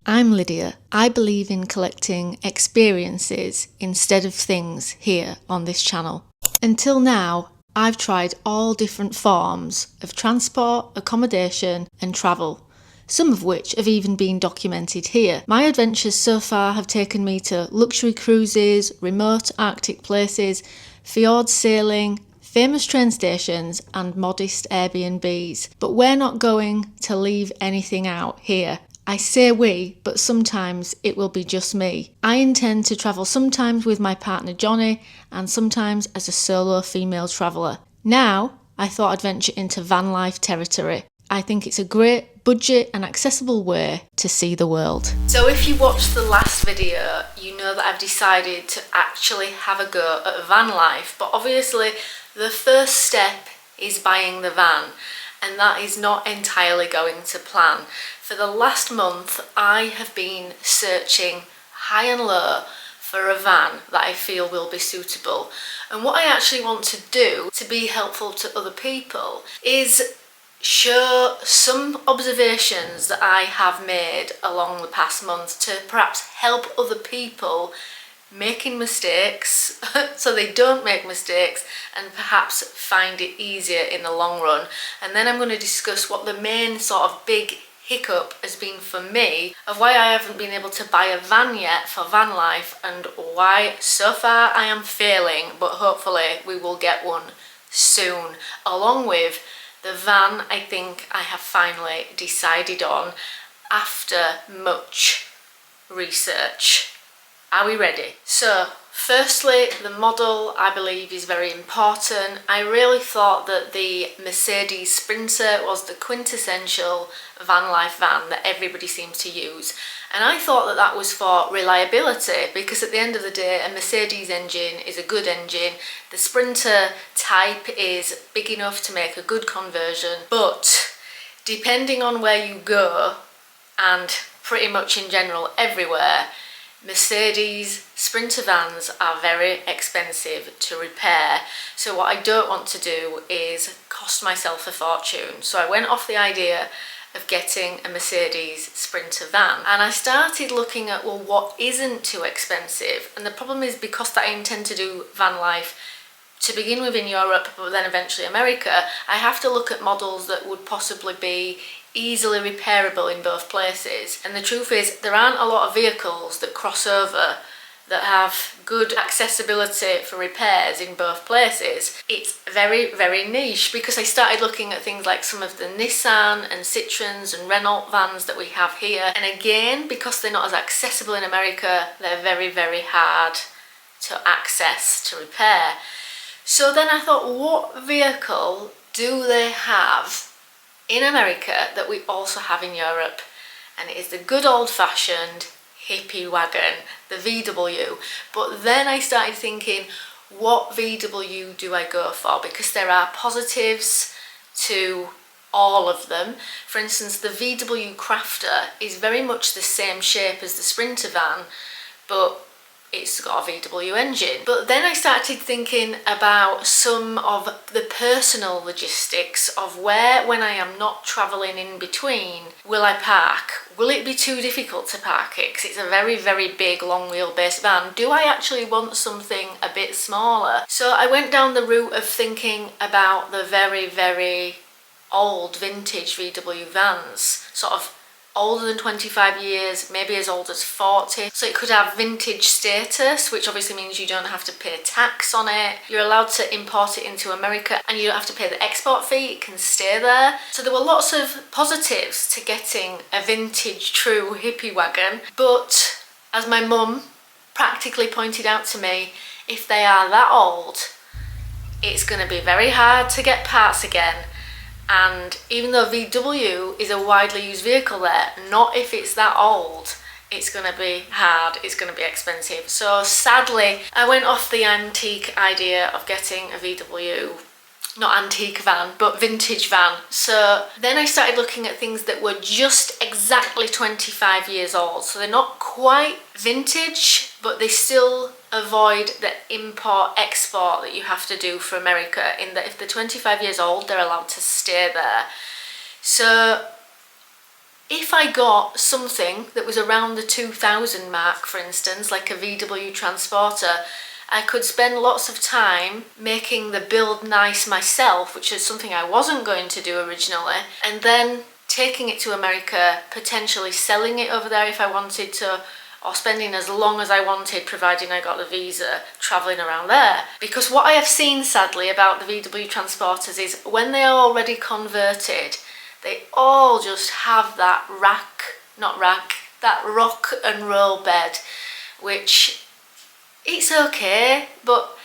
I'm Lydia. I believe in collecting experiences instead of things here on this channel. Until now, I've tried all different forms of transport, accommodation and travel, some of which have even been documented here. My adventures so far have taken me to luxury cruises, remote Arctic places, fjord sailing, famous train stations and modest Airbnbs. But we're not going to leave anything out here. I say we, but sometimes it will be just me. I intend to travel sometimes with my partner Johnny and sometimes as a solo female traveller. Now, I thought I'd venture into van life territory. I think it's a great budget and accessible way to see the world. So if you watched the last video, you know that I've decided to actually have a go at van life, but obviously the first step is buying the van, and that is not entirely going to plan. For the last month, I have been searching high and low for a van that I feel will be suitable. And what I actually want to do to be helpful to other people is share some observations that I have made along the past month to perhaps help other people making mistakes so they don't make mistakes and perhaps find it easier in the long run. And then I'm going to discuss what the main sort of big hiccup has been for me of why I haven't been able to buy a van yet for van life and why so far I am failing, but hopefully we will get one soon, along with the van I think I have finally decided on after much research. Are we ready? So, firstly, the model I believe is very important. I really thought that the Mercedes Sprinter was the quintessential van life van that everybody seems to use. And I thought that that was for reliability, because at the end of the day, a Mercedes engine is a good engine. The Sprinter type is big enough to make a good conversion, but depending on where you go, and pretty much in general everywhere, Mercedes Sprinter vans are very expensive to repair. So what I don't want to do is cost myself a fortune. So I went off the idea of getting a Mercedes Sprinter van, and I started looking at, well, what isn't too expensive? And the problem is, because that I intend to do van life to begin with in Europe, but then eventually America, I have to look at models that would possibly be easily repairable in both places. And the truth is, there aren't a lot of vehicles that cross over that have good accessibility for repairs in both places. It's very, very niche, because I started looking at things like some of the Nissan and Citroens and Renault vans that we have here. And again, because they're not as accessible in America, they're very, very hard to access, to repair. So then I thought, what vehicle do they have in America that we also have in Europe? And it is the good old-fashioned hippie wagon, the VW. But then I started thinking, what VW do I go for? Because there are positives to all of them. For instance, the VW Crafter is very much the same shape as the Sprinter van, but it's got a VW engine. But then I started thinking about some of the personal logistics of where, when I am not travelling in between, will I park? Will it be too difficult to park it? Because it's a very, very big, long wheelbase van. Do I actually want something a bit smaller? So I went down the route of thinking about the very, very old vintage VW vans, sort of older than 25 years, maybe as old as 40. So it could have vintage status, which obviously means you don't have to pay tax on it. You're allowed to import it into America and you don't have to pay the export fee, it can stay there. So there were lots of positives to getting a vintage true hippie wagon. But as my mum practically pointed out to me, if they are that old, it's going to be very hard to get parts again. And even though VW is a widely used vehicle there, not if it's that old. It's going to be hard, it's going to be expensive. So sadly, I went off the antique idea of getting a VW, not antique van, but vintage van. So then I started looking at things that were just exactly 25 years old. So they're not quite vintage, but they still avoid the import-export that you have to do for America, in that if they're 25 years old, they're allowed to stay there. So if I got something that was around the 2000 mark, for instance, like a VW Transporter, I could spend lots of time making the build nice myself, which is something I wasn't going to do originally, and then taking it to America, potentially selling it over there if I wanted to, or spending as long as I wanted, providing I got the visa, travelling around there. Because what I have seen, sadly, about the VW Transporters is when they are already converted, they all just have that that rock and roll bed, which it's okay, but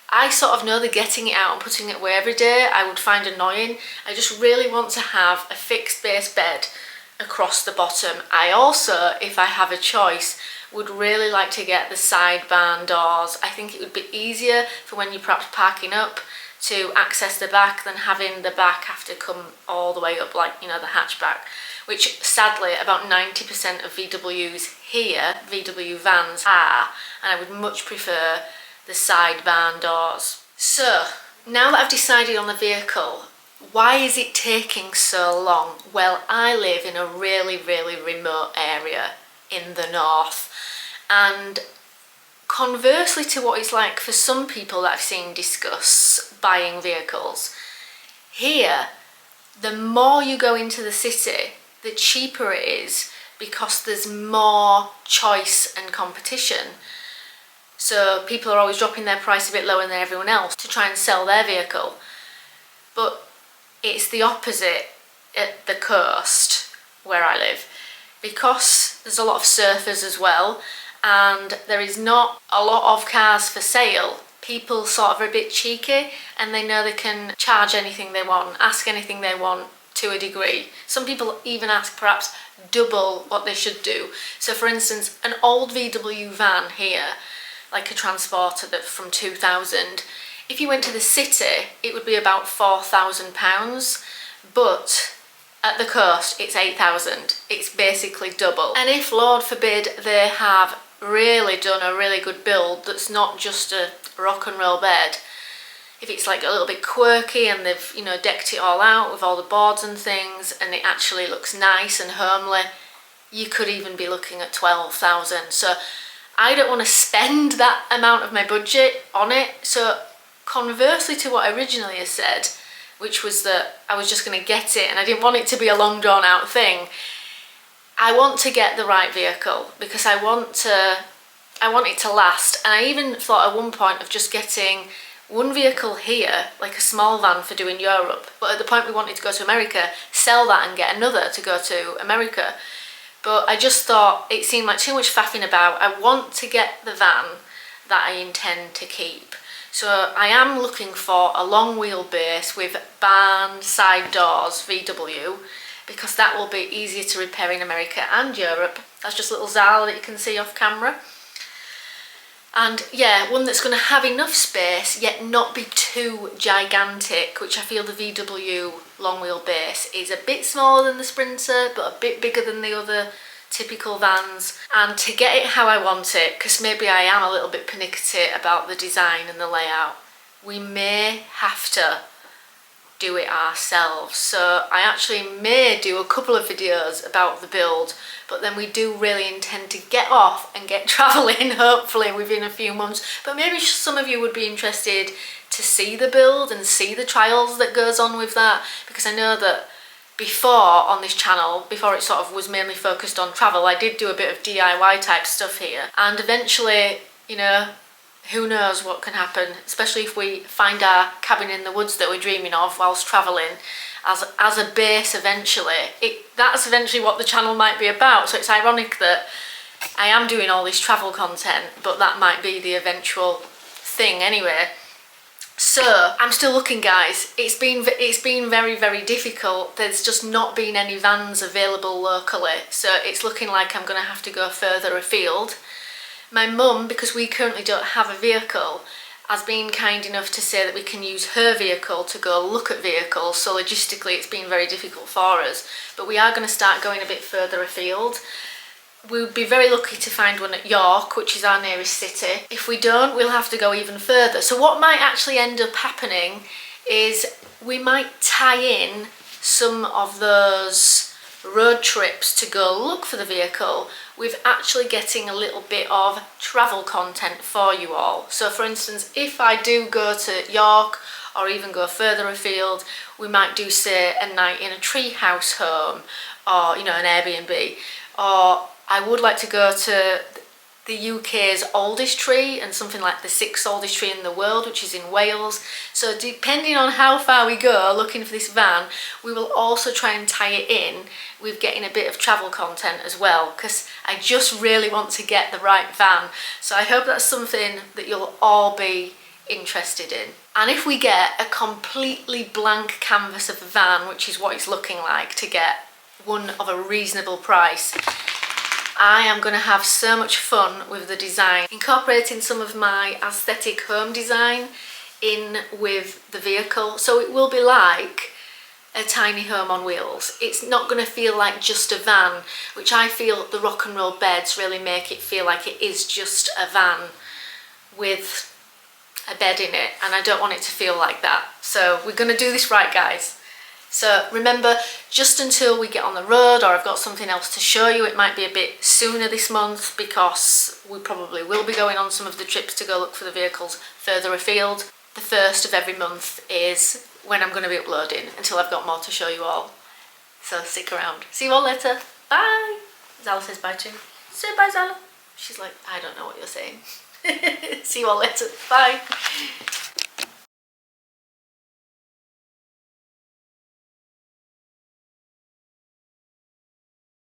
I sort of know that getting it out and putting it away every day I would find annoying. I just really want to have a fixed base bed across the bottom. I also, if I have a choice, would really like to get the side barn doors. I think it would be easier for when you're perhaps parking up to access the back than having the back have to come all the way up, like, you know, the hatchback, which sadly about 90% of VWs here, VW vans, are, and I would much prefer the side barn doors. So now that I've decided on the vehicle, why is it taking so long? Well, I live in a really remote area in the north, and conversely to what it's like for some people that I've seen discuss buying vehicles, here the more you go into the city, the cheaper it is, because there's more choice and competition. So people are always dropping their price a bit lower than everyone else to try and sell their vehicle. But it's the opposite at the coast where I live, because there's a lot of surfers as well, and there is not a lot of cars for sale. People sort of are a bit cheeky, and they know they can charge anything they want, ask anything they want to a degree. Some people even ask perhaps double what they should do. So for instance, an old VW van here, like a Transporter that from 2000, if you went to the city, it would be about £4,000, but at the coast it's 8,000. It's basically double. And if, Lord forbid, they have really done a really good build that's not just a rock and roll bed, if it's like a little bit quirky and they've, you know, decked it all out with all the boards and things, and it actually looks nice and homely, you could even be looking at 12,000. So I don't want to spend that amount of my budget on it. So conversely to what I originally had said, which was that I was just going to get it and I didn't want it to be a long drawn out thing, I want to get the right vehicle because I want it to last. And I even thought at one point of just getting one vehicle here, like a small van for doing Europe, but at the point we wanted to go to America, sell that and get another to go to America. But I just thought it seemed like too much faffing about. I want to get the van that I intend to keep. So I am looking for a long wheelbase with barn side doors VW, because that will be easier to repair in America and Europe. That's just a little Zala that you can see off camera. And yeah, one that's going to have enough space yet not be too gigantic, which I feel the VW long wheelbase is a bit smaller than the Sprinter but a bit bigger than the other typical vans. And to get it how I want it, because maybe I am a little bit pernickety about the design and the layout, we may have to do it ourselves. So I actually may do a couple of videos about the build, but then we do really intend to get off and get travelling, hopefully within a few months. But maybe some of you would be interested to see the build and see the trials that goes on with that, because I know that before on this channel, before it sort of was mainly focused on travel, I did do a bit of DIY type stuff here, and eventually, you know, who knows what can happen, especially if we find our cabin in the woods that we're dreaming of whilst travelling as a base eventually. That's eventually what the channel might be about. So it's ironic that I am doing all this travel content, but that might be the eventual thing anyway. So I'm still looking, guys. It's been very difficult. There's just not been any vans available locally, so it's looking like I'm going to have to go further afield. My mum, because we currently don't have a vehicle, has been kind enough to say that we can use her vehicle to go look at vehicles, so logistically it's been very difficult for us, but we are going to start going a bit further afield. We would be very lucky to find one at York, which is our nearest city. If we don't, we'll have to go even further. So what might actually end up happening is we might tie in some of those road trips to go look for the vehicle, we're actually getting a little bit of travel content for you all. So for instance, if I do go to York or even go further afield, we might do, say, a night in a treehouse home, or, you know, an Airbnb. Or I would like to go to the UK's oldest tree, and something like the 6th oldest tree in the world, which is in Wales. So depending on how far we go looking for this van, we will also try and tie it in with getting a bit of travel content as well, because I just really want to get the right van. So I hope that's something that you'll all be interested in. And if we get a completely blank canvas of a van, which is what it's looking like, to get one of a reasonable price, I am going to have so much fun with the design, incorporating some of my aesthetic home design in with the vehicle. So it will be like a tiny home on wheels. It's not going to feel like just a van, which I feel the rock and roll beds really make it feel like it is just a van with a bed in it, and I don't want it to feel like that. So we're going to do this right, guys. So remember, just until we get on the road, or I've got something else to show you, it might be a bit sooner this month, because we probably will be going on some of the trips to go look for the vehicles further afield. The first of every month is when I'm going to be uploading, until I've got more to show you all. So stick around. See you all later. Bye. Zala says bye too. Say bye, Zala. She's like, I don't know what you're saying. See you all later. Bye.